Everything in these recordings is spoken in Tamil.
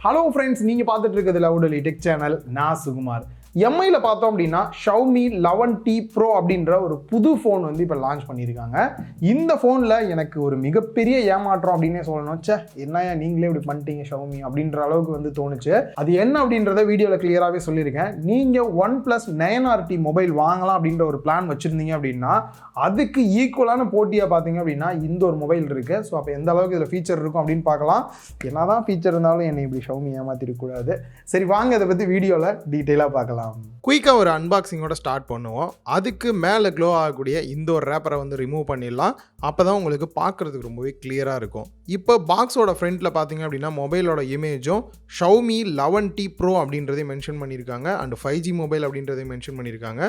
ஹலோ ஃப்ரெண்ட்ஸ், நீங்கள் பார்த்துட்டு இருக்கிறது லவுடலி டெக் சேனல். நான் சுகுமார். எம்ஐல பார்த்தோம் அப்படின்னா Xiaomi 11T Pro அப்படின்ற ஒரு புது ஃபோன் வந்து இப்போ லான்ச் பண்ணியிருக்காங்க. இந்த ஃபோனில் எனக்கு ஒரு மிகப்பெரிய ஏமாற்றம் அப்படின்னே சொல்லணும். என்னையா நீங்களே இப்படி பண்ணிட்டீங்க Xiaomi அப்படின்ற அளவுக்கு வந்து தோணுச்சு. அது என்ன அப்படின்றத வீடியோவில் கிளியராகவே சொல்லியிருக்கேன். நீங்கள் OnePlus 9RT மொபைல் வாங்கலாம் அப்படின்ற ஒரு பிளான் வச்சுருந்தீங்க அப்படின்னா அதுக்கு ஈக்குவலான போட்டியாக பார்த்தீங்க அப்படின்னா இந்த ஒரு மொபைல் இருக்குது. ஸோ அப்போ எந்த அளவுக்கு இதில் ஃபீச்சர் இருக்கும் அப்படின்னு பார்க்கலாம். என்னதான் ஃபீச்சர் இருந்தாலும் என்னை இப்படி Xiaomi ஏமாற்றிருக்கக்கூடாது. சரி வாங்க, இதை பற்றி வீடியோவில் டீட்டெயிலாக பார்க்கலாம். குயிக்காக ஒரு அன்பாக்சிங்கோட ஸ்டார்ட் பண்ணுவோம். அதுக்கு மேலே க்ளோ ஆகக்கூடிய இந்த ஒரு ரேப்பரை வந்து ரிமூவ் பண்ணிடலாம். அப்போ தான் உங்களுக்கு பார்க்குறதுக்கு ரொம்பவே கிளியராக இருக்கும். இப்போ பாக்ஸோட ஃப்ரண்ட்டில் பார்த்தீங்க அப்படின்னா மொபைலோட இமேஜும் Xiaomi 11T Pro அப்படின்றதையும் மென்ஷன் பண்ணியிருக்காங்க. அண்ட் 5G மொபைல் அப்படின்றதையும் மென்ஷன் பண்ணியிருக்காங்க.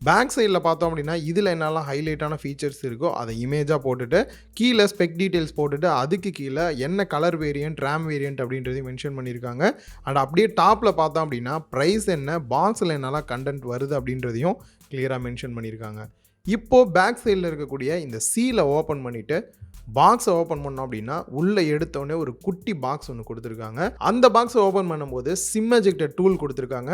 பேக் சைடில் பார்த்தோம் அப்படின்னா இதில் என்னெல்லாம் ஹைலைட்டான ஃபீச்சர்ஸ் இருக்கோ அதை இமேஜாக போட்டுட்டு கீழே ஸ்பெக் டீட்டெயில்ஸ் போட்டுட்டு அதுக்கு கீழே என்ன கலர் வேரியன்ட், ரேம் வேரியன்ட் அப்படின்றதையும் மென்ஷன் பண்ணியிருக்காங்க. அண்ட் அப்படியே டாப்பில் பார்த்தோம் அப்படின்னா ப்ரைஸ் என்ன, பாக்ஸில் என்னெல்லாம் கண்டென்ட் வருது அப்படின்றதையும் கிளியராக மென்ஷன் பண்ணியிருக்காங்க. இப்போது பேக் சைடில் இருக்கக்கூடிய இந்த சீலை ஓப்பன் பண்ணிவிட்டு பாக்ஸை ஓப்பன் பண்ணோம் அப்படின்னா உள்ளே எடுத்தோடனே ஒரு குட்டி பாக்ஸ் ஒன்று கொடுத்துருக்காங்க. அந்த பாக்ஸை ஓப்பன் பண்ணும்போது சிம் எஜெக்டர் டூல் கொடுத்துருக்காங்க,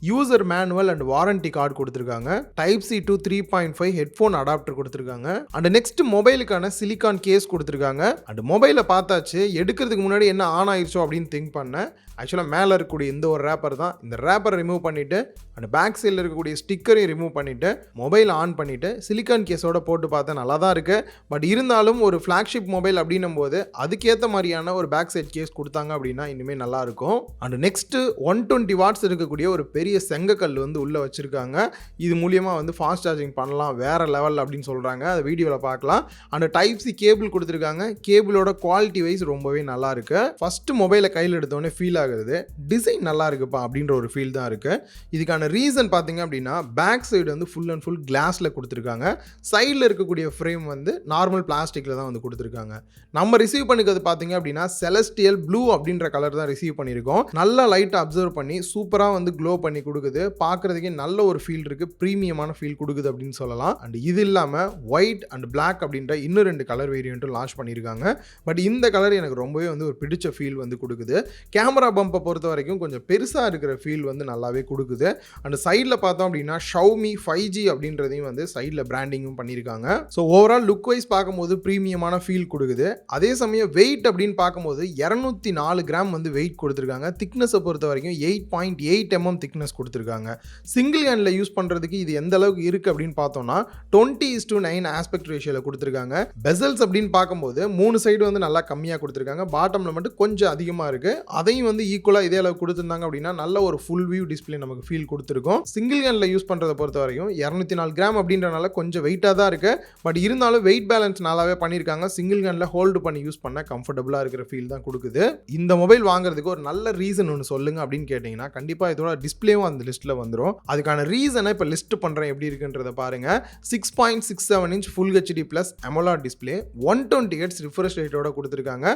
user manual and warranty card கொடுத்துருக்காங்க, Type-C to 3.5 ஹெட்ஃபோன் அடாப்டர் கொடுத்துருக்காங்க. அண்ட் நெக்ஸ்ட் மொபைலுக்கான சிலிக்கான் கேஸ் கொடுத்துருக்காங்க. அண்ட் மொபைலை பார்த்தாச்சு, எடுக்கிறதுக்கு முன்னாடி என்ன ஆன் ஆயிடுச்சோ அப்படின்னு திங்க் பண்ணேன். ஆக்சுவலாக மேலே இருக்கக்கூடிய இந்த ஒரு ரேப்பர் தான். இந்த ரேப்பரை ரிமூவ் பண்ணிவிட்டு அண்ட் பேக் சைடில் இருக்கக்கூடிய ஸ்டிக்கரையும் ரிமூவ் பண்ணிவிட்டு மொபைல் ஆன் பண்ணிவிட்டு சிலிக்கான் கேஸோட போட்டு பார்த்தேன். நல்லா தான் இருக்குது. பட் இருந்தாலும் ஒரு ஃப்ளாக்ஷிப் மொபைல் அப்படின்னும் போது அதுக்கேற்ற மாதிரியான ஒரு பேக் சைட் கேஸ் கொடுத்தாங்க அப்படின்னா இனிமேல் நல்லாயிருக்கும். அண்ட் நெக்ஸ்ட்டு 120 வாட்ஸ் இருக்கக்கூடிய ஒரு பெரிய செங்கக்கல் வந்து உள்ளே வச்சுருக்காங்க. இது மூலியமாக வந்து ஃபாஸ்ட் சார்ஜிங் பண்ணலாம், வேறு லெவல் அப்படின்னு சொல்கிறாங்க. அதை வீடியோவில் பார்க்கலாம். அண்ட் Type-C கேபிள் கொடுத்துருக்காங்க. கேபிளோட குவாலிட்டி வைஸ் ரொம்பவே நல்லா இருக்குது. ஃபஸ்ட்டு மொபைலை கையில் எடுத்தோடனே ஃபீல் ஆகுது டிசைன் நல்லா இருக்குப்பா அப்படின்ற ஒரு ஃபீல் தான் இருக்குது. இதுக்கான ரீசன் பார்த்தீங்க அப்படின்னா பேக் சைடு வந்து ஃபுல் அண்ட் ஃபுல் கிளாஸில் கொடுத்துருக்காங்க. சைடில் இருக்கக்கூடிய ஃப்ரேம் வந்து நார்மல் பிளாஸ்டிக்கில் தான் வந்து கொடுத்துருக்காங்க. நம்ம ரிசீவ் பண்ணிக்கிறது பார்த்தீங்க அப்படின்னா செலஸ்டியல் ப்ளூ அப்படின்ற கலர் தான் ரிசீவ் பண்ணியிருக்கோம். நல்லா லைட்டாக அப்சர்வ் பண்ணி சூப்பராக வந்து க்ளோ பண்ணி கொடுக்குது. பார்க்குறதுக்கே நல்ல ஒரு ஃபீல் இருக்குது, ப்ரீமியமான ஃபீல் கொடுக்குது அப்படின்னு சொல்லலாம். அண்ட் இது இல்லாமல் ஒயிட் அண்ட் பிளாக் அப்படின்ற இன்னும் 2 கலர் வேரியண்ட்டும் லான்ச் பண்ணியிருக்காங்க. பட் இந்த கலர் எனக்கு ரொம்பவே வந்து ஒரு பிடிச்ச ஃபீல் வந்து கொடுக்குது. கேமரா பம்பை பொறுத்த வரைக்கும் கொஞ்சம் பெருசாக இருக்கிற ஃபீல் வந்து நல்லாவே கொடுக்குது. அண்ட் சைடில் பார்த்தோம் அப்படின்னா Xiaomi 5G அப்படின்றதையும் வந்து சைடில் பிராண்டிங்கும் பண்ணியிருக்காங்க. ஸோ ஓவரால் லுக் வைஸ் பார்க்கும்போது ப்ரீமியமான ஃபீல் கொடுக்குது. அதே சமயம் வெயிட் அப்படின்னு பார்க்கும்போது 204 கிராம் வந்து வெயிட் கொடுத்துருக்காங்க. திக்னஸை பொறுத்த வரைக்கும் 8.8 mm திக்னஸ் கொடுத்துருக்காங்க. சிங்கிள் ஹேண்டில் யூஸ் பண்ணுறதுக்கு இது எந்த அளவுக்கு இருக்குது அப்படின்னு பார்த்தோம்னா 20:9 ஆஸ்பெக்ட் ரேஷியோவில் கொடுத்துருக்காங்க. பெசல்ஸ் அப்படின்னு பார்க்கும்போது 3 சைடு வந்து நல்லா கம்மியாக கொடுத்துருக்காங்க. பாட்டமில் மட்டும் கொஞ்சம் அதிகமாக இருக்குது. அதையும் வந்து ஈக்குவலாக இதே அளவு கொடுத்துருந்தாங்க அப்படின்னா நல்ல ஒரு ஃபுல் வியூ டிஸ்பிளே நமக்கு ஃபீல் கொடுத்துருக்கும். சிங்கிள் ஹேண்டில் யூஸ் பண்ணுறதை பொறுத்த வரைக்கும் 204 கிராம் அப்படின்றனால கொஞ்சம் வெயிட்டாக தான் இருக்குது. பட் இருந்தாலும் வெயிட் பேலன்ஸ் நல்லாவே பண்ணியிருக்காங்க. சிங்கிள் ஹேண்டில் ஹோல்டு பண்ணி யூஸ் பண்ண கம்ஃபர்டபுளாக இருக்கிற ஃபீல் தான் கொடுக்குது. இந்த மொபைல் வாங்குறதுக்கு ஒரு நல்ல ரீசன் ஒன்று சொல்லுங்க அப்படின்னு கேட்டிங்கன்னா கண்டிப்பாக இதோட டிஸ்பிளேவும் அந்த லிஸ்ட்டில் வந்துடும். அதுக்கான ரீசனை இப்போ லிஸ்ட் பண்ணுறேன் எப்படி இருக்குன்றதை பாருங்கள். 6.67 inch full HD plus AMOLED display, 120 Hz refresh ரேட்டோட கொடுத்துருக்காங்க.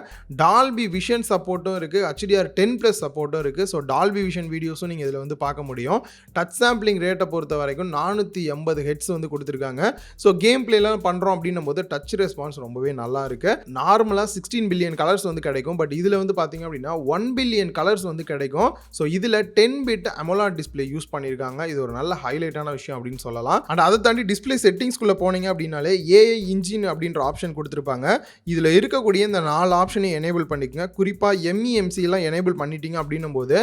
டால்பி விஷன் சப்போர்ட்டும் இருக்குது, HDR10+ சப்போர்ட்டும் இருக்குது. ஸோ டால்பி விஷன் வீடியோஸும் நீங்கள் இதில் வந்து பார்க்க முடியும். டச் சாம்பிளிங் ரேட்டை பொறுத்த வரைக்கும் 480 Hz வந்து கொடுத்துருக்காங்க. ஸோ கேம் பிளேலாம் பண்ணுறோம் அப்படின்னும் போது டச் ரெஸ்பான்ஸ் ரொம்பவே நல்லா இருக்குது. நார்மலாக 16 பில்லியன் கலர்ஸ் வந்து கிடைக்கும். பட் இதில் வந்து பார்த்தீங்க அப்படின்னா 1 பில்லியன் கலர்ஸ் வந்து கிடைக்கும். ஸோ இதில் 10-bit AMOLED டிஸ்பிளே யூஸ் பண்ணியிருக்காங்க. இது ஒரு நல்ல ஹைலைட்டான விஷயம் அப்படின்னு சொல்லலாம். அண்ட் அதை தாண்டி டிஸ்பிளே செட்டிங்ஸ்குள்ளே போனீங்க அப்படின்னாலே AI இன்ஜின் அப்படின்ற ஆப்ஷன் கொடுத்துருப்பாங்க. இதில் இருக்கக்கூடிய இந்த 4 ஆப்ஷனை எனேபிள் பண்ணிக்கங்க. குறிப்பாக MEMC எல்லாம் எனேபிள் பண்ணிட்டீங்க அப்படின்னும் போது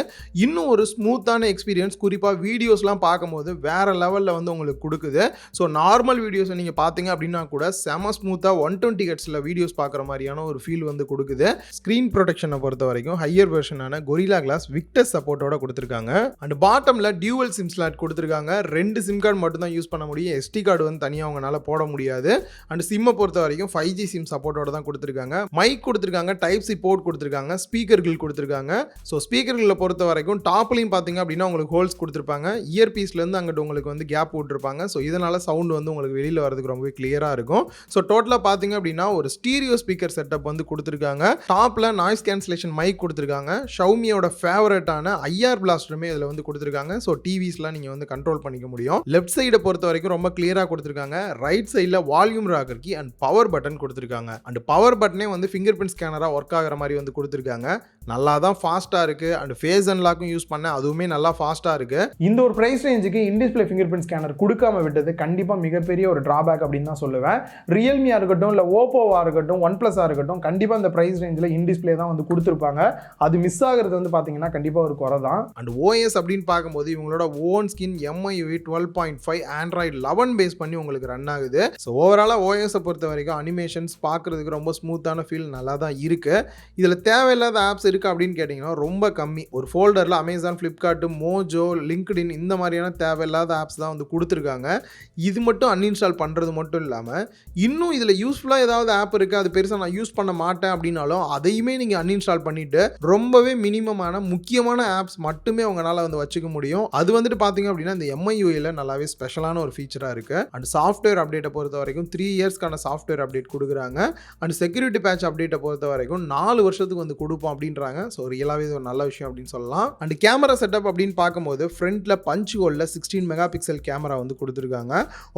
இன்னும் ஒரு ஸ்மூத்தான எக்ஸ்பீரியன்ஸ், குறிப்பாக வீடியோஸ்லாம் பார்க்கும்போது வேறு லெவலில் வந்து உங்களுக்கு கொடுக்குது. ஸோ நார்மல் வீடியோஸை நீங்கள் பார்த்தீங்க அப்படின்னா கூட செம ஸ்மூத்தாக 120 Hzல வீடியோஸ் பார்க்குற மாதிரியான ஒரு ஃபீல் வந்து கொடுக்குது. ஸ்க்ரீன் ப்ரொடெக்ஷனை பொறுத்த வரைக்கும் ஹையர் வெர்ஷனான கொரில்லா கிளாஸ் விக்டஸ் சப்போர்ட்டோட கொடுத்துருக்காங்க. அண்ட் பாட்டமில் டியூவல் சிம் ஸ்லாட் கொடுத்துருக்காங்க. 2 சிம் கார்டு மட்டும் தான் யூஸ் பண்ண முடியும். SD கார்டு வந்து தனியாக அவங்களால போட முடியாது. அண்ட் சிம்மை பொறுத்த வரைக்கும் 5G சிம் சப்போர்ட்டோட தான் கொடுத்துருக்காங்க. மைக் கொடுத்துருக்காங்க, Type-C போர்ட் கொடுத்துருக்காங்க, ஸ்பீக்கர்கள் கொடுத்துருக்காங்க. ஸோ ஸ்பீக்கர்களை பொறுத்த வரைக்கும் டாப்லையும் பார்த்தீங்க அப்படின்னா உங்களுக்கு ஹோல்ஸ் கொடுத்துருப்பாங்க. இயர் பீஸ்லேருந்து அங்கிட்டு உங்களுக்கு வந்து கேப் விட்டுருப்பாங்க. ஸோ இதனால் சவுண்ட் வந்து உங்களுக்கு வெளியில் வரதுக்கு ரொம்பவே கிளியராக இருக்கும். ஸோ டோட்டலாக பார்த்தீங்க அப்படின்னா ஒரு ஸ்டீரியோ ஸ்பீக்கர் செட்டப் வந்து கொடுத்துருக்காங்க. டாப்பில் நாய்ஸ் கேன்சலேஷன் மைக் கொடுத்துருக்காங்க. ஷவுமியோட ஃபேவரட்டான IR பிளாஸ்டருமே இதில் வந்து கொடுத்துருக்காங்க. கொடுத்துருக்காங்க. ஸோ டிவிஸ்லாம் நீங்கள் வந்து கண்ட்ரோல் பண்ணிக்க முடியும். லெஃப்ட் சைடை பொறுத்த வரைக்கும் ரொம்ப கிளியராக கொடுத்துருக்காங்க. ரைட் சைடில் volume rocker key and power button கொடுத்துருக்காங்க. அண்ட் பவர் பட்டனே வந்து ஃபிங்கர் பிரிண்ட் ஸ்கேனராக ஒர்க் ஆகிற மாதிரி வந்து கொடுத்துருக்காங்க. நல்லா தான் ஃபாஸ்ட்டாக இருக்குது. அண்ட் ஃபேஸ் அன்லாக்கும் யூஸ் பண்ண அதுவுமே நல்லா ஃபாஸ்ட்டாக இருக்குது. இந்த ஒரு ப்ரைஸ் ரேஞ்சுக்கு இன்டிஸ்பிளே ஃபிங்கர் பிரிண்ட் ஸ்கேனர் கொடுக்காம விட்டது கண்டிப்பாக மிகப்பெரிய ஒரு டிராபேக் அப்படின்னு தான் சொல்லுவேன். ரியல்மியாக இருக்கட்டும், இல்லை ஓப்போவாக இருக்கட்டும், ஒன் ப்ளஸாக இருக்கட்டும், கண்டிப்பாக இந்த ப்ரைஸ் ரேஞ்சில் இன்டிஸ்பிளே தான் வந்து கொடுத்துருப்பாங்க. அது மிஸ் ஆகிறது வந்து பார்த்தீங்கன்னா கண்டிப்பாக ஒரு குறை தான். அண்ட் ஓஎஸ் அப்படின்னு பார்க்கும்போது இவங்களோட own skin MIUI 12.5 Android 11 base பண்ணி உங்களுக்கு ரன் ஆகுது. ஸோ ஓவராலாக ஓஎஸை பொறுத்த வரைக்கும் அனிமேஷன்ஸ் பார்க்குறதுக்கு ரொம்ப ஸ்மூத்தான ஃபீல் நல்லா தான் இருக்குது. இதில் தேவையில்லாத ஆப்ஸ் இருக்குது அப்படின்னு கேட்டிங்கன்னா ரொம்ப கம்மி. ஒரு ஃபோல்டரில் அமேசான், ஃப்ளிப்கார்ட், மோஜோ, லிங்க்டின் இந்த மாதிரியான தேவையில்லாத ஆப்ஸ் தான் வந்து கொடுத்துருக்காங்க. இது மட்டும் அன்இன்ஸ்டால் பண்ணுறது மட்டும் இல்லாமல் இன்னும் இதில் யூஸ்ஃபுல்லாக ஏதாவது ஆப் இருக்குது, அது பெருசாக நான் யூஸ் பண்ண மாட்டேன் அப்படின்னாலும் அதையுமே நீங்கள் அன்இன்ஸ்டால் பண்ணிவிட்டு ரொம்பவே மினிமமான முக்கியமான ஆப்ஸ் மட்டுமே உங்களால் வந்து வச்சுக்க முடியும். அது வந்துட்டு பார்த்தீங்க அப்படின்னா இந்த MIUIயில் நல்லாவே ஸ்பெஷலான ஒரு ஃபீச்சராக இருக்குது. அண்ட் சாஃப்ட்வேர் அப்டேட்டை பொறுத்த வரைக்கும் 3 இயர்ஸ்க்கான சாஃப்ட்வேர் அப்டேட் கொடுக்குறாங்க. அண்ட் செக்யூரிட்டி பேட்ச் அப்டேட்டை பொறுத்த வரைக்கும் 4 வருஷத்துக்கு வந்து கொடுப்போம் அப்படின்றாங்க. ஸோ ரியலாகவே இது ஒரு நல்ல விஷயம் அப்படின்னு சொல்லலாம். அண்ட் கேமரா செட்டப் அப்படின்னு பார்க்கும்போது ஃப்ரண்ட்டில் பஞ்ச் ஹோலில் 16 மெகா பிக்சல் கேமரா வந்து கொடுத்துருக்காங்க.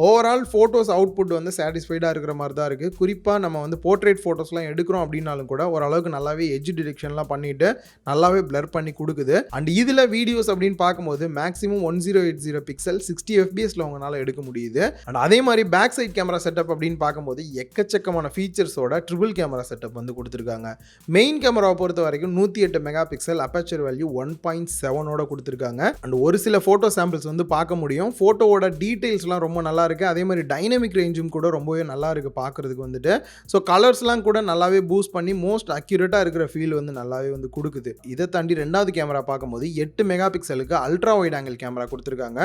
ஓவரால் ஃபோட்டோஸ் அவுட்புட் வந்து சாட்டிஸ்ஃபைடாக இருக்கிற மாதிரி தான் இருக்குது. குறிப்பாக நம்ம வந்து போர்ட்ரேட் ஃபோட்டோஸ்லாம் எடுக்கிறோம் அப்படின்னாலும் கூட ஓரளவுக்கு நல்லாவே எட்ஜ் டிடெக்ஷன்லாம் பண்ணிவிட்டு நல்லாவே பிளர் பண்ணி கொடுக்குது. அண்ட் இதில் வீடியோஸ் அப்படின்னு பார்க்கும்போது மேக்ஸிமம் 1080 பிக்சல் 60 FPSல உங்களால் எடுக்க முடியுது. அண்ட் அதே மாதிரி பேக் சைட் கேமரா செட்டப் அப்படின்னு பார்க்கும்போது எக்கச்சக்கமான ஃபீச்சர்ஸோட ட்ரிபிள் கேமரா செட்டப் வந்து கொடுத்துருக்காங்க. மெயின் கேமராவை பொறுத்த வரைக்கும் 108 மெகா பிக்சல் அப்பேச்சர் வேல்யூ 1.7ஓட கொடுத்துருக்காங்க. அண்ட் ஒரு சில ஃபோட்டோ சாம்பிள்ஸ் வந்து பார்க்க முடியும். ஃபோட்டோவோட டீட்டெயில்ஸ்லாம் ரொம்ப நல்லா இருக்குது. அதே மாதிரி டைனமிக் ரேஞ்சும் கூட ரொம்பவே நல்லா இருக்குது பார்க்குறதுக்கு வந்துட்டு. ஸோ கலர்ஸ்லாம் கூட நல்லாவே பூஸ்ட் பண்ணி மோஸ்ட் அக்யூரேட்டாக இருக்கிற ஃபீல் வந்து நல்லாவே வந்து கொடுக்குது. இதை தாண்டி ரெண்டாவது கேமரா பார்க்கும்போது 8 மெகா பிக்சலுக்கு அல்ட்ரா வைட் ஆங்கிள் கேமரா கொடுத்துருக்காங்க.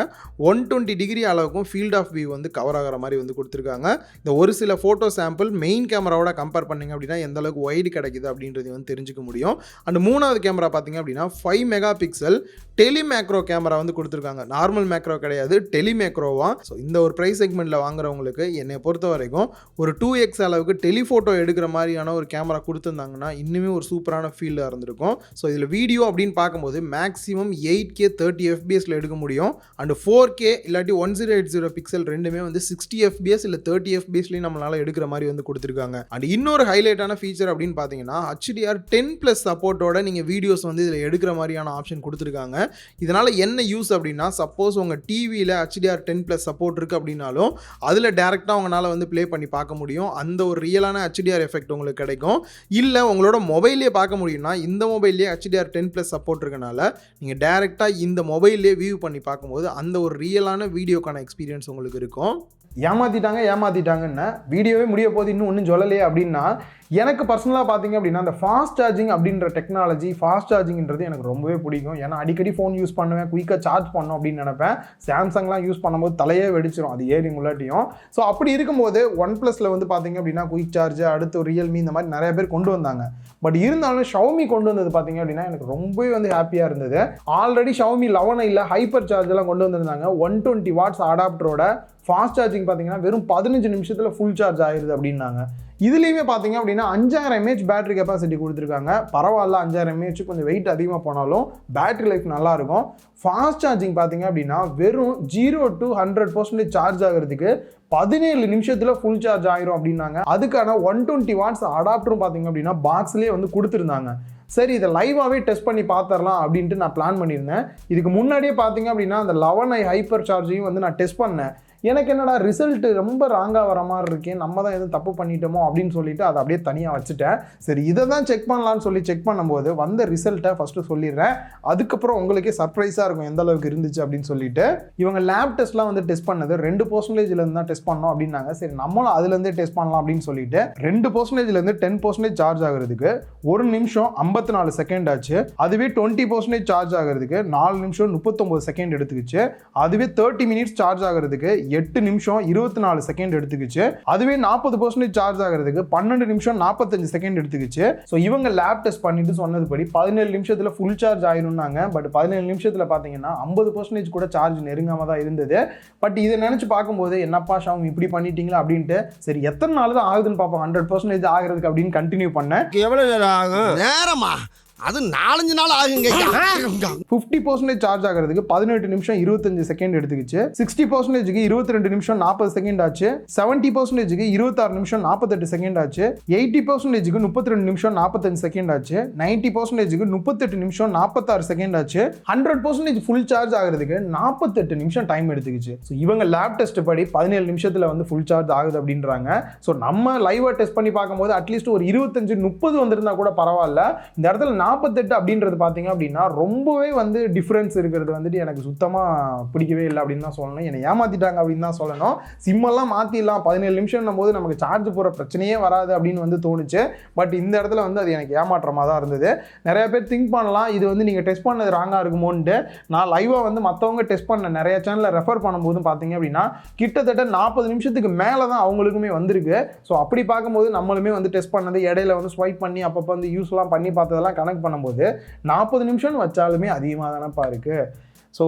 120 டிகிரி அளவுக்கும் ஃபீல்ட் ஆஃப் வியூ வந்து கவர் ஆகிற மாதிரி வந்து கொடுத்துருக்காங்க. இந்த ஒரு சில ஃபோட்டோ சாம்பிள் மெயின் கேமராவோட கம்பேர் பண்ணிங்க அப்படின்னா எந்த அளவுக்கு வைடு கிடைக்குது அப்படின்றது வந்து தெரிஞ்சுக்க முடியும். அண்ட் மூணாவது கேமரா பார்த்தீங்க அப்படின்னா 5 மெகா பிக்சல் டெலிமேக்ரோ கேமரா வந்து கொடுத்துருக்காங்க. நார்மல் மேக்ரோ கிடையாது, டெலிமேக்ரோவா. ஸோ இந்த ஒரு ப்ரைஸ் செக்மெண்ட்டில் வாங்குறவங்களுக்கு என்னை பொறுத்த வரைக்கும் ஒரு 2x அளவுக்கு டெலிஃபோட்டோ எடுக்கிற மாதிரியான ஒரு கேமரா கொடுத்துருந்தாங்கன்னா இன்னுமே ஒரு சூப்பரான ஃபீல்டாக இருந்திருக்கும். ஸோ இதில் வீடியோ அப்படின்னு பார்க்கும்போது மேக்ஸிமம் 8K 30 FPSல எடுக்க முடியும். அண்ட் 4K இல்லாட்டி 1080 பிக்சல் ரெண்டுமே வந்து 60 FPS இல்லை 30 FPSலையும் நம்மளால் எடுக்கிற மாதிரி வந்து கொடுத்துருக்காங்க. அண்ட் இன்னொரு ஹைலைட்டான ஃபீச்சர் அப்படின்னு பார்த்தீங்கன்னா HDR 10+ சப்போர்ட்டோட நீங்கள் வீடியோஸ் வந்து இதில் எடுக்கிற மாதிரியான ஆப்ஷன் கொடுத்துருக்காங்க. இதனால் என்ன யூஸ் அப்படின்னா சப்போஸ் உங்கள் டிவியில் HDR 10+ சப்போர்ட் இருக்குது அப்படின்னாலும் அதில் டேரெக்டாக உங்களால் வந்து ப்ளே பண்ணி பார்க்க முடியும். அந்த ஒரு ரியலான HDR எஃபெக்ட் உங்களுக்கு கிடைக்கும். இல்லை உங்களோட மொபைல்லே பார்க்க முடியும்னா இந்த மொபைல்லேயே HDR 10+ சப்போர்ட் இருக்கனால நீங்கள் டேரெக்டாக இந்த மொபைல்லே வியூ பண்ணி பார்க்கும்போது அந்த ஒரு ரியலான வீடியோக்கான எக்ஸ்பீரியன்ஸ் உங்களுக்கு இருக்கும். ஏமாத்திட்டாங்கன்னு வீடியோவே முடிய போது இன்னும் ஒன்றும் சொல்லலையே அப்படின்னா எனக்கு பர்சனலாக பார்த்தீங்க அப்படின்னா அந்த ஃபாஸ்ட் சார்ஜிங் அப்படின்ற டெக்னாலஜி, ஃபாஸ்ட் சார்ஜிங்கிறது எனக்கு ரொம்பவே பிடிக்கும். ஏன்னா அடிக்கடி ஃபோன் யூஸ் பண்ணுவேன், குயிக்காக சார்ஜ் பண்ணணும் அப்படின்னு நினைப்பேன். சாம்சங்லாம் யூஸ் பண்ணும்போது தலையே வெடிச்சிடும் அது ஏறி முள்ளாட்டியும். ஸோ அப்படி இருக்கும்போது ஒன் ப்ளஸில் வந்து பார்த்தீங்க அப்படின்னா குயிக் சார்ஜ், அடுத்து ரியல்மி இந்த மாதிரி நிறைய பேர் கொண்டு வந்தாங்க. பட் இருந்தாலும் Xiaomi கொண்டு வந்தது பார்த்தீங்க அப்படின்னா எனக்கு ரொம்பவே வந்து ஹாப்பியாக இருந்தது. ஆல்ரெடி Xiaomi 11 ஹைப்பர் சார்ஜெல்லாம் கொண்டு வந்திருந்தாங்க. 120 வாட்ஸ் அடாப்டரோட ஃபாஸ்ட் சார்ஜிங் பார்த்தீங்கன்னா வெறும் 15 நிமிஷத்தில் ஃபுல் சார்ஜ் ஆயிடுது அப்படின்னாங்க. இதுலேயுமே பார்த்தீங்க அப்படின்னா 5000 mAh பேட்டரி கெப்பாசிட்டி கொடுத்துருக்காங்க. பரவாயில்ல, 5000 mAh கொஞ்சம் வெயிட் அதிகமாக போனாலும் பேட்டரி லைஃப் நல்லாயிருக்கும். ஃபாஸ்ட் சார்ஜிங் பார்த்தீங்க அப்படின்னா வெறும் 0 to 100% சார்ஜ் ஆகிறதுக்கு 17 நிமிஷத்தில் ஃபுல் சார்ஜ் ஆயிரும் அப்படின்னாங்க. அதுக்கான 120 வாட்ஸ் அடாப்டரும் பார்த்தீங்க அப்படின்னா பாக்ஸ்லேயே வந்து கொடுத்துருந்தாங்க. சரி, இதை லைவாகவே டெஸ்ட் பண்ணி பார்த்துடலாம் அப்படின்ட்டு நான் பிளான் பண்ணியிருந்தேன். இதுக்கு முன்னாடியே பார்த்தீங்க அப்படின்னா அந்த 11i ஹைப்பர் சார்ஜையும் வந்து நான் டெஸ்ட் பண்ணேன். எனக்கு என்னடா ரிசல்ட் ரொம்ப ராங்காக வர மாதிரி இருக்கேன், நம்ம தான் எதுவும் தப்பு பண்ணிட்டோமோ அப்படின்னு சொல்லிட்டு அதை அப்படியே தனியாக வச்சுட்டேன். சரி, இதை தான் செக் பண்ணலான்னு சொல்லி செக் பண்ணும்போது வந்த ரிசல்ட்டை ஃபஸ்ட்டு சொல்லிடுறேன். அதுக்கப்புறம் உங்களுக்கே சர்ப்ரைஸாக இருக்கும் எந்த அளவுக்கு இருந்துச்சு அப்படின்னு சொல்லிட்டு. இவங்க லேப் டெஸ்ட்லாம் வந்து டெஸ்ட் பண்ணது 2% தான் டெஸ்ட் பண்ணோம் அப்படின்னாங்க. சரி, நம்மளும் அதுலேருந்தே டெஸ்ட் பண்ணலாம் அப்படின்னு சொல்லிட்டு 2% 10% சார்ஜ் ஆகிறதுக்கு 1 நிமிஷம் 54 செகண்ட் ஆச்சு. அதுவே 20% சார்ஜ் ஆகிறதுக்கு 4 நிமிஷம் 39 செகண்ட் எடுத்துக்கிச்சு. அதுவே 30 மினிட்ஸ் சார்ஜ் ஆகிறதுக்கு 8 நிமிஷம் 24 செகண்ட் எடுத்துக்கிச்சு. அதுவே 40% சார்ஜ் ஆகிறதுக்கு 12 நிமிஷம் 45 செகண்ட் எடுத்துக்கிச்சு. ஸோ இவங்க லேப் டெஸ்ட் பண்ணிட்டு சொன்னதுபடி 17 நிமிஷத்தில் ஃபுல் சார்ஜ் ஆயிருந்தாங்க. பட் 17 நிமிஷத்தில் பார்த்தீங்கன்னா 50% கூட சார்ஜ் நெருங்காம தான் இருந்தது. பட் இதை நினைச்சு பார்க்கும்போது என்னப்பா Xiaomi இப்படி பண்ணிட்டீங்களா அப்படின்ட்டு சரி எத்தனை நாள் தான் ஆகுதுன்னு பார்ப்போம் 100% ஆகிறதுக்கு அப்படின்னு கண்டினியூ பண்ணேன். எவ்வளவு நேரம் ஆகும்? நேரமா அது 4-5 நாள் ஆகுங்க. 50% சார்ஜ் ஆகிறதுக்கு 18 நிமிஷம் 25 செகண்ட் எடுத்துக்கிச்சு. 60%க்கு 22 நிமிஷம் 40 செகண்ட் ஆச்சு. 70%க்கு 26 நிமிஷம் 48 செகண்ட் ஆச்சு. 80%க்கு 32 நிமிஷம் 45 செகண்ட் ஆச்சு. 90%க்கு 38 நிமிஷம் 46 செகண்ட் ஆச்சு. 100% ஃபுல் சார்ஜ் ஆகிறதுக்கு 48 நிமிஷம் டைம் எடுத்துக்கிச்சு. ஸோ இவங்க லேப் டெஸ்ட் படி 17 நிமிஷத்துல வந்து ஃபுல் சார்ஜ் ஆகுது அப்படின்றாங்க. ஸோ நம்ம லைவா டெஸ்ட் பண்ணி பார்க்கும்போது அட்லீஸ்ட் ஒரு 25-30 வந்திருந்தா கூட பரவாயில்ல. இந்த இடத்துல 48 அப்படின்றது பார்த்தீங்க அப்படின்னா ரொம்பவே வந்து டிஃபரன்ஸ் இருக்கிறது வந்துட்டு எனக்கு சுத்தமாக பிடிக்கவே இல்லை அப்படின்னு தான் சொல்லணும். என்னை ஏமாத்திட்டாங்க அப்படின்னு தான் சொல்லணும். சிம்மெல்லாம் மாற்றிடலாம் 17 நிமிஷம் போது நமக்கு சார்ஜ் போகிற பிரச்சனையே வராது அப்படின்னு வந்து தோணுச்சு. பட் இந்த இடத்துல வந்து அது எனக்கு ஏமாற்றமாக தான் இருந்தது. நிறைய பேர் திங்க் பண்ணலாம் இது வந்து நீங்கள் டெஸ்ட் பண்ணது ராங்காக இருக்குமோன்ட்டு. நான் லைவாக வந்து மற்றவங்க டெஸ்ட் பண்ண நிறைய சேனலை ரெஃபர் பண்ணும்போதும் பார்த்தீங்க அப்படின்னா கிட்டத்தட்ட 40 நிமிஷத்துக்கு மேலே தான் அவங்களுக்குமே வந்திருக்கு. ஸோ அப்படி பார்க்கும்போது நம்மளுமே வந்து டெஸ்ட் பண்ணது இடையில வந்து ஸ்வைப் பண்ணி அப்பப்போ வந்து யூஸ்லாம் பண்ணி பார்த்ததெல்லாம் கணக்கு பண்ணும்போது 40 நிமிஷம் வச்சாலுமே அதிகமாக தானப்பா இருக்குது. ஸோ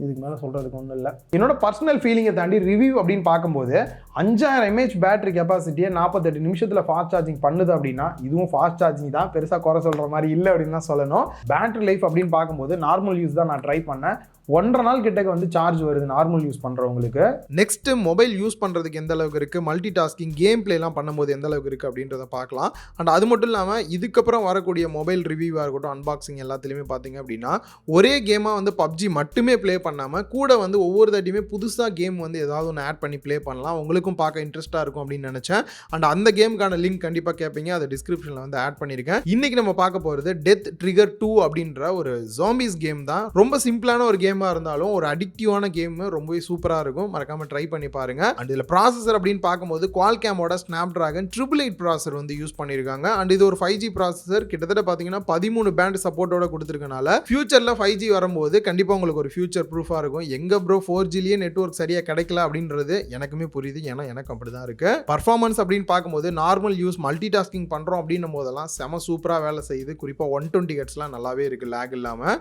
இதுக்கு மேலே சொல்கிறதுக்கு ஒன்றும் இல்லை. என்னோட பர்சனல் ஃபீலிங்கை தாண்டி ரிவ்யூ அப்படின்னு பார்க்கும்போது 5000 mAh பேட்டரி கெப்பாசிட்டியை 48 நிமிஷத்தில் ஃபாஸ்ட் சார்ஜிங் பண்ணுது அப்படின்னா இதுவும் ஃபாஸ்ட் சார்ஜிங் தான், பெருசாக குறை சொல்கிற மாதிரி இல்லை அப்படின்னு தான் சொல்லணும். பேட்டரி லைஃப் அப்படின்னு பார்க்கும்போது நார்மல் யூஸ் தான் நான் ட்ரை பண்ணேன். 1.5 நாள் கிட்டக்கு வந்து சார்ஜ் வருது நார்மல் யூஸ் பண்ணுறவங்களுக்கு. நெக்ஸ்ட் மொபைல் யூஸ் பண்ணுறதுக்கு எந்த அளவுக்கு இருக்குது, மல்டி டாஸ்கிங் கேம் பிளேலாம் பண்ணும்போது எந்த அளவுக்கு இருக்குது அப்படின்றத பார்க்கலாம். அண்ட் அது மட்டும் இல்லாமல் இதுக்கப்புறம் வரக்கூடிய மொபைல் ரிவ்யூவாக இருக்கட்டும் அன்பாக்சிங் எல்லாத்துலேயுமே பார்த்தீங்க அப்படின்னா ஒரே கேமாக வந்து பப்ஜி மட்டுமே ப்ளே பண்ணாமல் கூட வந்து ஒவ்வொரு தாட்டியுமே புதுசாக கேம் வந்து ஏதாவது ஒன்று ஆட் பண்ணி ப்ளே பண்ணலாம். உங்களுக்கும் பார்க்க இன்ட்ரெஸ்ட்டாக இருக்கும் அப்படின்னு நினச்சேன். அண்ட் அந்த கேமுக்கான லிங்க் கண்டிப்பாக கேட்பீங்க, அதை டிஸ்கிரிப்ஷனில் வந்து ஆட் பண்ணியிருக்கேன். இன்றைக்கி நம்ம பார்க்க போகிறது டெத் ட்ரிகர் 2 அப்படின்ற ஒரு ஜாம்பிஸ் கேம் தான். ரொம்ப சிம்பிளான ஒரு கேம் இருந்தாலும் ஒரு அடிக்டிவான கேம், ரொம்பவே சூப்பரா இருக்கும். மறக்காம ட்ரை பண்ணி பாருங்க. அண்ட் இதுல ப்ராசஸர் அப்படின்னு பார்க்கும்போது Qualcomm-ஓட Snapdragon 888 ப்ராசஸர் வந்து யூஸ் பண்ணிருக்காங்க. அண்ட் இது ஒரு 5G ப்ராசஸர். கிட்டத்தட்ட பாத்தீங்கன்னா 13 பேண்ட் சப்போர்ட்டோட கொடுத்திருக்கனால ஃபியூச்சர்ல 5G வரும்போது கண்டிப்பா உங்களுக்கு ஒரு ஃபியூச்சர் ப்ரூஃபா இருக்கும். எங்க ப்ரோ 4Gலயே நெட்வொர்க் சரியா கிடைக்கல அப்படின்றது எனக்குமே புரியுது. ஏன்னா எனக்கு அப்படிதான் இருக்கு. பர்ஃபார்மன்ஸ் அப்படின்னு பார்க்கும்போது நார்மல் யூஸ் மல்டி டாஸ்கிங் பண்றோம் அப்படின்னும் போதெல்லாம் செம சூப்பரா வேலை செய்யுது. குறிப்பா 120 ஹெர்ட்ஸ்லாம் நல்லாவே இருக்கு லேக் இல்லாம.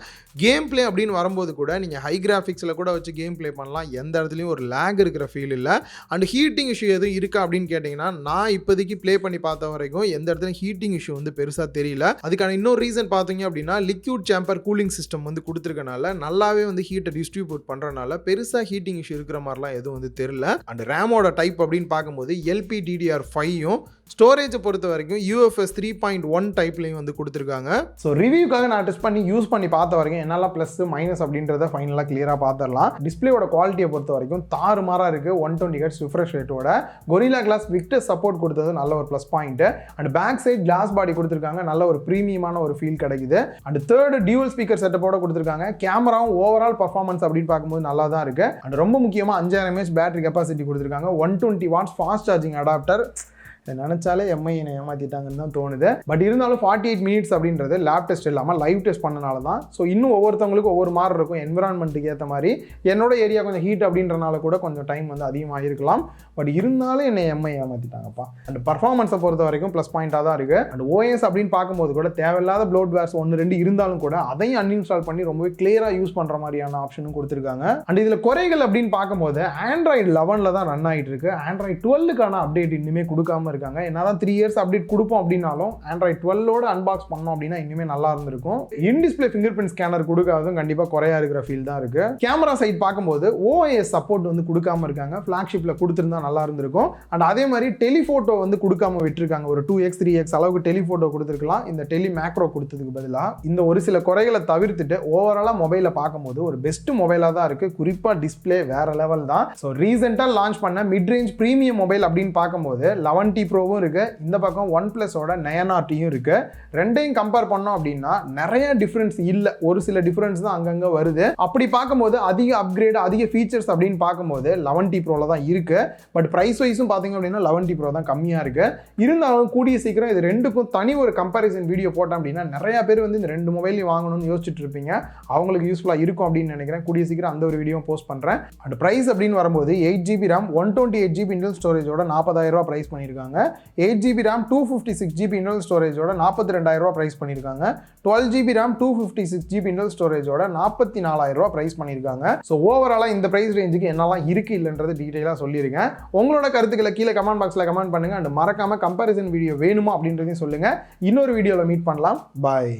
கேம் பிளே அப்படின்னு வரும்போது கூட நீங்க ஹை கிராஃபிக்ஸில் கூட வச்சு கேம் ப்ளே பண்ணலாம். எந்த இடத்துலையும் ஒரு லேக் இருக்கிற ஃபீல் இல்லை. அண்ட் ஹீட்டிங் இஷ்யூ எதுவும் இருக்கா அப்படின்னு கேட்டிங்கன்னா நான் இப்போதைக்கு ப்ளே பண்ணி பார்த்த வரைக்கும் எந்த இடத்துலையும் ஹீட்டிங் இஷ்யூ வந்து பெருசாக தெரியல. அதுக்கான இன்னொரு ரீசன் பார்த்தீங்க அப்படின்னா லிக்யூட் சேம்பர் கூலிங் சிஸ்டம் வந்து கொடுத்துருக்கனால நல்லாவே வந்து ஹீட்டை டிஸ்ட்ரிபியூட் பண்ணுறனால பெருசாக ஹீட்டிங் இஷ்யூ இருக்கிற மாதிரிலாம் எதுவும் வந்து தெரியல. அண்ட் ரேமோட டைப் அப்படின்னு பார்க்கும்போது LPDDR5யும் ஸ்டோரேஜை பொறுத்த வரைக்கும் UFS 3.1 டைப்லையும் வந்து கொடுத்துருக்காங்க. ஸோ ரிவ்யூக்காக நான் டெஸ்ட் பண்ணி யூஸ் பண்ணி பார்த்த வரைக்கும் என்னெல்லாம் ப்ளஸ் மைனஸ் அப்படின்றத ஃபைனலாக கிளியராக பார்த்துடலாம். டிஸ்பிளேயோட குவாலிட்டியை பொறுத்த வரைக்கும் தாறுமாறாக இருக்குது. 120 Hz ரிஃப்ரெஷ் ரேட்டோட Gorilla Glass Victus சப்போர்ட் கொடுத்தது நல்ல ஒரு plus point. And back side glass body கொடுத்துருக்காங்க, நல்ல ஒரு ப்ரீமியமான ஒரு ஃபீல் கிடைக்குது. அண்ட் தேர்ட் டியூவல் ஸ்பீக்கர் செட்டப்போட கொடுத்துருக்காங்க. கேமராவும் ஓவரால் பர்ஃபார்மன்ஸ் அப்படின்னு பார்க்கும்போது நல்லா தான் இருக்கு. அண்ட் ரொம்ப முக்கியமாக 5000 mAh பேட்டரி கெப்பாசிட்டி கொடுத்துருக்காங்க. 120 watts ஃபாஸ்ட் சார்ஜிங் அடாப்டர். நினைச்சாலே எம்ஐ என்னை ஏமாத்திட்டாங்கன்னு தான் தோணுது. பட் இருந்தாலும் 48 minutes அப்படின்றது லேப் டெஸ்ட் இல்லாமல் லைவ் டெஸ்ட் பண்ணனால தான். ஸோ இன்னும் ஒவ்வொருத்தவங்களுக்கும் ஒவ்வொரு மாதிரி இருக்கும். என்விரான்மெண்ட்டுக்கு ஏற்ற மாதிரி என்னோட ஏரியா கொஞ்சம் ஹீட் அப்படின்றனால கூட கொஞ்சம் டைம் வந்து அதிகமாக இருக்கலாம். பட் இருந்தாலும் என்னை எம்ஐ ஏமாத்திட்டாங்கப்பா. அண்ட் பர்ஃபார்மன்ஸை பொறுத்த வரைக்கும் ப்ளஸ் பாயிண்டாக தான் இருக்குது. அண்ட் OS அப்படின்னு பார்க்கும்போது கூட தேவையில்லாத ப்ளோட்வேர்ஸ் 1-2 இருந்தாலும் கூட அதையும் அன்இன்ஸ்டால் பண்ணி ரொம்பவே கிளியராக யூஸ் பண்ணுற மாதிரியான ஆப்ஷனும் கொடுத்துருக்காங்க. அண்ட் இதில் குறைகள் அப்படின்னு பார்க்கும்போது Android 11 தான் ரன் ஆகிட்டு இருக்கு. Android 12க்கான அப்டேட் இன்னுமே கொடுக்காம இருக்காங்க. என்னதான் 3 years அப்டேட் கொடுப்போம் அப்படின்னாலும் Android 12ஓட அன்பாக்ஸ் பண்ணோம் அப்படின்னா இன்னுமே நல்லா இருந்திருக்கும். In display fingerprint scanner கொடுக்காததும் கண்டிப்பாக குறையா இருக்கிற ஃபீல் தான் இருக்கு. கேமரா சைட் பார்க்கும்போது OIS சப்போர்ட் வந்து கொடுக்காம இருக்காங்க. ஃபிளாக்ஷிப்ல கொடுத்திருந்தா நல்லா இருந்திருக்கும். அண்ட் அதே மாதிரி டெலிஃபோட்டோ வந்து கொடுக்காம விட்டுருக்காங்க. ஒரு 2x 3x அளவுக்கு டெலிஃபோட்டோ கொடுத்துருக்கலாம். இந்த டெலி மேக்ரோ கொடுத்ததுக்கு பதிலாக இந்த ஒரு சில குறைகளை தவிர்த்துட்டு ஓவராலா மொபைலை பார்க்கும்போது ஒரு பெஸ்ட் மொபைலா தான் இருக்கு. குறிப்பா டிஸ்பிளே வேற லெவல் தான். ஸோ ரீசெண்டா லான்ச் பண்ண மிட் ரேஞ்ச் பிரீமியம் மொபைல் அப்படின்னு பார்க்கும்போது 11T ப்ரோவும் இருக்கு. இந்த பக்கம் OnePlus-ஓட 9RT-யும் இருக்கு. ரெண்டையும் கம்பேர் பண்ணோம் அப்படின்னா நிறைய டிஃபரன்ஸ் இல்லை, ஒரு சில டிஃபரன்ஸ் தான் அங்கங்க வருது. அப்படி பார்க்கும்போது அதிக அப்கிரேட் அதிக ஃபீச்சர்ஸ் அப்படின்னு பார்க்கும்போது 11T ப்ரோல தான் இருக்கு. பட் பிரைஸ் வைஸும் பார்த்தீங்க அப்படின்னா 11T ப்ரோ தான் கம்மியா இருக்கு. இருந்தாலும் கூடிய சீக்கிரம் இது ரெண்டுக்கும் தனி ஒரு கம்பேரிசன் வீடியோ போட்டோம் அப்படின்னா நிறைய பேர் வந்து இந்த ரெண்டு மொபைலையும் வாங்கணும்னு யோசிச்சுட்டு இருப்பீங்க. அவங்களுக்கு யூஸ்ஃபுல்லா இருக்கும் அப்படின்னு நினைக்கிறேன். கூடிய சீக்கிரம் அந்த ஒரு வீடியோ போஸ்ட் பண்றேன். அண்ட் பிரைஸ் அப்படின்னு வரும்போது 8GB RAM 128GB இன்டர்னல் ஸ்டோரேஜோட 40,000 ரூபாய் பிரைஸ் பண்ணியிருக்காங்க. 8GB RAM 256GB இன்டர்னல் ஸ்டோரேஜோட 42,000 ரூபாய் பிரைஸ் பண்ணியிருக்காங்க. 12GB RAM 256GB இன்டர்னல் ஸ்டோரேஜோட 44,000 ரூபாய் பிரைஸ் பண்ணியிருக்காங்க. ஸோ ஓவராலா இந்த பிரைஸ் ரேஞ்சுக்கு என்னெல்லாம் இருக்கு இல்லைன்றது டீட்டெயிலாக சொல்லியிருக்கேன். உங்களோட கருத்துக்களை கீழே கமெண்ட் பாக்ஸில் கமெண்ட் பண்ணுங்க. அண்ட் மறக்காம கம்பேரிசன் வீடியோ வேணுமா அப்படின்றதையும் சொல்லுங்க. இன்னொரு வீடியோவில் மீட் பண்ணலாம். பாய்.